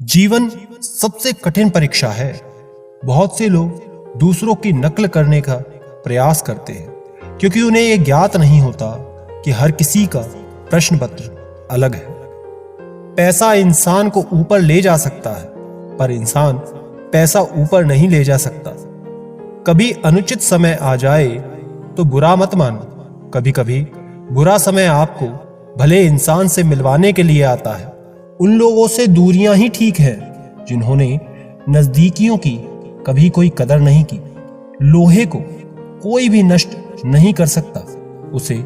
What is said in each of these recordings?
जीवन सबसे कठिन परीक्षा है। बहुत से लोग दूसरों की नकल करने का प्रयास करते हैं क्योंकि उन्हें यह ज्ञात नहीं होता कि हर किसी का प्रश्न पत्र अलग है। पैसा इंसान को ऊपर ले जा सकता है, पर इंसान पैसा ऊपर नहीं ले जा सकता। कभी अनुचित समय आ जाए तो बुरा मत मानो। कभी कभी बुरा समय आपको भले इंसान से मिलवाने के लिए आता है। उन लोगों से दूरियां ही ठीक है जिन्होंने नजदीकियों की कभी कोई कदर नहीं की। लोहे को कोई भी नष्ट नहीं कर सकता, उसे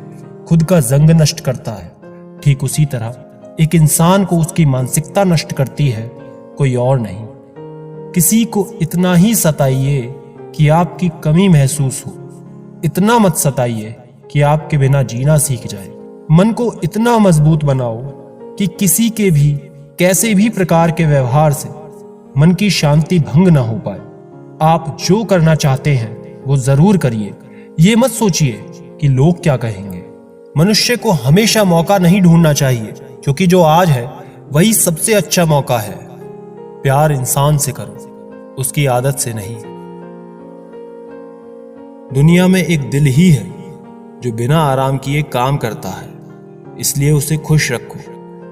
खुद का जंग नष्ट करता है। ठीक उसी तरह एक इंसान को उसकी मानसिकता नष्ट करती है, कोई और नहीं। किसी को इतना ही सताइए कि आपकी कमी महसूस हो, इतना मत सताइए कि आपके बिना जीना सीख जाए। मन को इतना मजबूत बनाओ कि किसी के भी कैसे भी प्रकार के व्यवहार से मन की शांति भंग ना हो पाए। आप जो करना चाहते हैं वो जरूर करिए। ये मत सोचिए कि लोग क्या कहेंगे। मनुष्य को हमेशा मौका नहीं ढूंढना चाहिए, क्योंकि जो आज है वही सबसे अच्छा मौका है। प्यार इंसान से करो, उसकी आदत से नहीं। दुनिया में एक दिल ही है जो बिना आराम किए काम करता है, इसलिए उसे खुश रखो,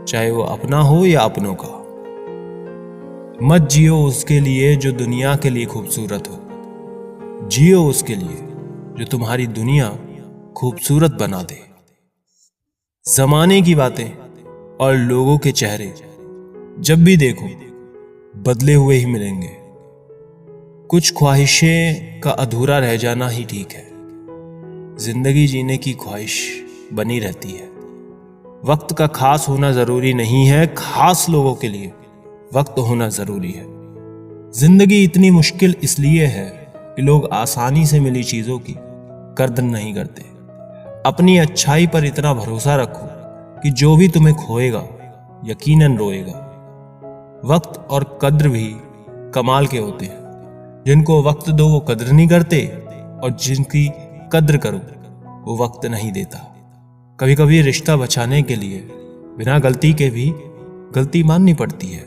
चाहे वो अपना हो या अपनों का। मत जियो उसके लिए जो दुनिया के लिए खूबसूरत हो, जियो उसके लिए जो तुम्हारी दुनिया खूबसूरत बना दे। जमाने की बातें और लोगों के चेहरे जब भी देखो बदले हुए ही मिलेंगे। कुछ ख्वाहिशें का अधूरा रह जाना ही ठीक है। जिंदगी जीने की ख्वाहिश बनी रहती है। वक्त का खास होना जरूरी नहीं है, खास लोगों के लिए वक्त होना जरूरी है। जिंदगी इतनी मुश्किल इसलिए है कि लोग आसानी से मिली चीजों की कदर नहीं करते। अपनी अच्छाई पर इतना भरोसा रखो कि जो भी तुम्हें खोएगा यकीनन रोएगा। वक्त और कद्र भी कमाल के होते हैं। जिनको वक्त दो वो कद्र नहीं करते, और जिनकी कद्र करो वो वक्त नहीं देता। कभी कभी रिश्ता बचाने के लिए बिना गलती के भी गलती माननी पड़ती है।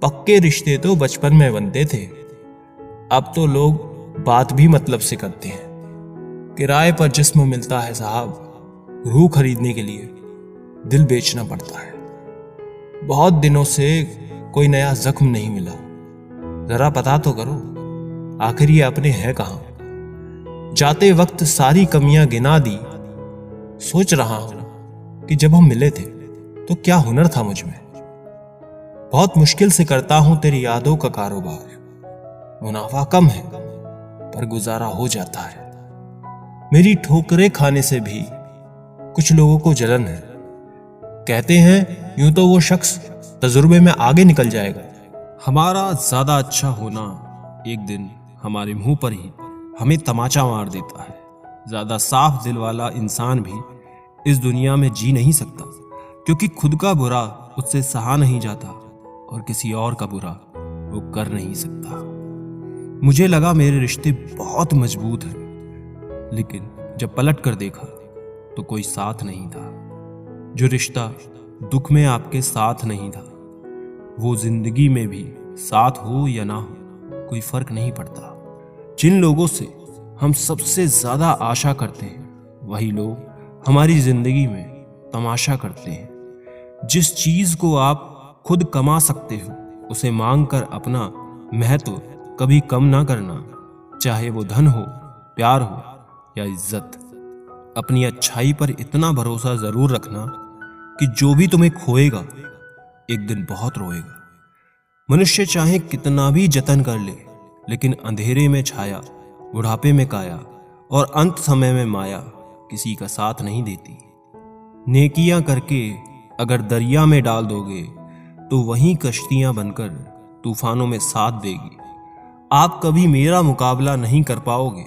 पक्के रिश्ते तो बचपन में बनते थे, अब तो लोग बात भी मतलब से करते हैं। किराए पर जिस्म मिलता है साहब, रूह खरीदने के लिए दिल बेचना पड़ता है। बहुत दिनों से कोई नया जख्म नहीं मिला, जरा पता तो करो आखिर ये अपने हैं कहां। जाते वक्त सारी कमियां गिना दी। सोच रहा हूं कि जब हम मिले थे तो क्या हुनर था मुझ में। बहुत मुश्किल से करता हूं तेरी यादों का कारोबार। मुनाफा कम है पर गुजारा हो जाता है। मेरी ठोकरें खाने से भी कुछ लोगों को जलन है। कहते हैं यूं तो वो शख्स तजुर्बे में आगे निकल जाएगा। हमारा ज्यादा अच्छा होना एक दिन हमारे मुंह पर ही हमें तमाचा मार देता है। ज्यादा साफ दिल वाला इंसान भी इस दुनिया में जी नहीं सकता, क्योंकि खुद का बुरा उससे सहा नहीं जाता और किसी और का बुरा वो कर नहीं सकता। मुझे लगा मेरे रिश्ते बहुत मजबूत हैं, लेकिन जब पलट कर देखा तो कोई साथ नहीं था। जो रिश्ता दुख में आपके साथ नहीं था, वो जिंदगी में भी साथ हो या ना हो कोई फर्क नहीं पड़ता। जिन लोगों से हम सबसे ज्यादा आशा करते हैं वही लोग हमारी जिंदगी में तमाशा करते हैं। जिस चीज को आप खुद कमा सकते हो उसे मांग कर अपना महत्व कभी कम ना करना, चाहे वो धन हो, प्यार हो या इज्जत। अपनी अच्छाई पर इतना भरोसा जरूर रखना कि जो भी तुम्हें खोएगा एक दिन बहुत रोएगा। मनुष्य चाहे कितना भी जतन कर ले, लेकिन अंधेरे में छाया, बुढ़ापे में काया और अंत समय में माया किसी का साथ नहीं देती। नेकियां करके अगर दरिया में डाल दोगे तो वहीं कश्तियां बनकर तूफानों में साथ देगी। आप कभी मेरा मुकाबला नहीं कर पाओगे,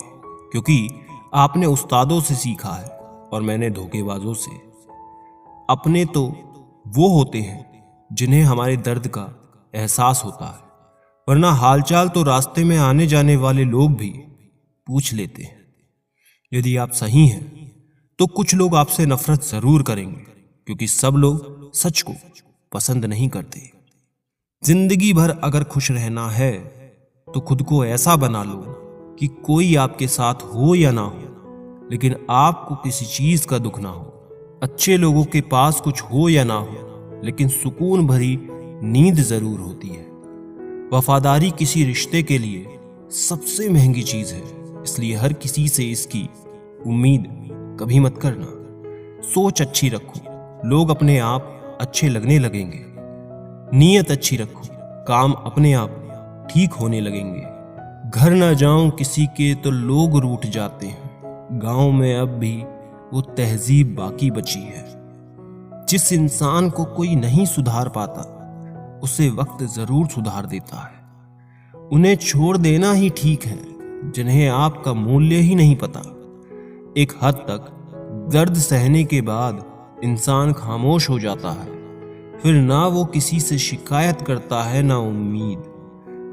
क्योंकि आपने उस्तादों से सीखा है और मैंने धोखेबाजों से। अपने तो वो होते हैं जिन्हें हमारे दर्द का एहसास होता है, वरना हालचाल तो रास्ते में आने जाने वाले लोग भी पूछ लेते हैं। यदि आप सही हैं तो कुछ लोग आपसे नफरत जरूर करेंगे, क्योंकि सब लोग सच को पसंद नहीं करते। जिंदगी भर अगर खुश रहना है तो खुद को ऐसा बना लो कि कोई आपके साथ हो या ना हो, लेकिन आपको किसी चीज का दुख ना हो। अच्छे लोगों के पास कुछ हो या ना हो, लेकिन सुकून भरी नींद जरूर होती है। वफादारी किसी रिश्ते के लिए सबसे महंगी चीज है, इसलिए हर किसी से इसकी उम्मीद कभी मत करना। सोच अच्छी रखो, लोग अपने आप अच्छे लगने लगेंगे। नीयत अच्छी रखो, काम अपने आप ठीक होने लगेंगे। घर ना जाऊं किसी के तो लोग रूठ जाते हैं, गांव में अब भी वो तहजीब बाकी बची है। जिस इंसान को कोई नहीं सुधार पाता उसे वक्त जरूर सुधार देता है। उन्हें छोड़ देना ही ठीक है जिन्हें आपका मूल्य ही नहीं पता। एक हद तक दर्द सहने के बाद इंसान खामोश हो जाता है, फिर ना वो किसी से शिकायत करता है ना उम्मीद।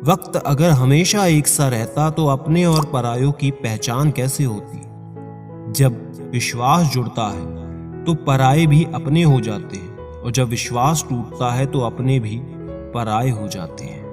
वक्त अगर हमेशा एक सा रहता तो अपने और परायों की पहचान कैसे होती। जब विश्वास जुड़ता है तो पराये भी अपने हो जाते हैं, और जब विश्वास टूटता है तो अपने भी पराये हो जाते हैं।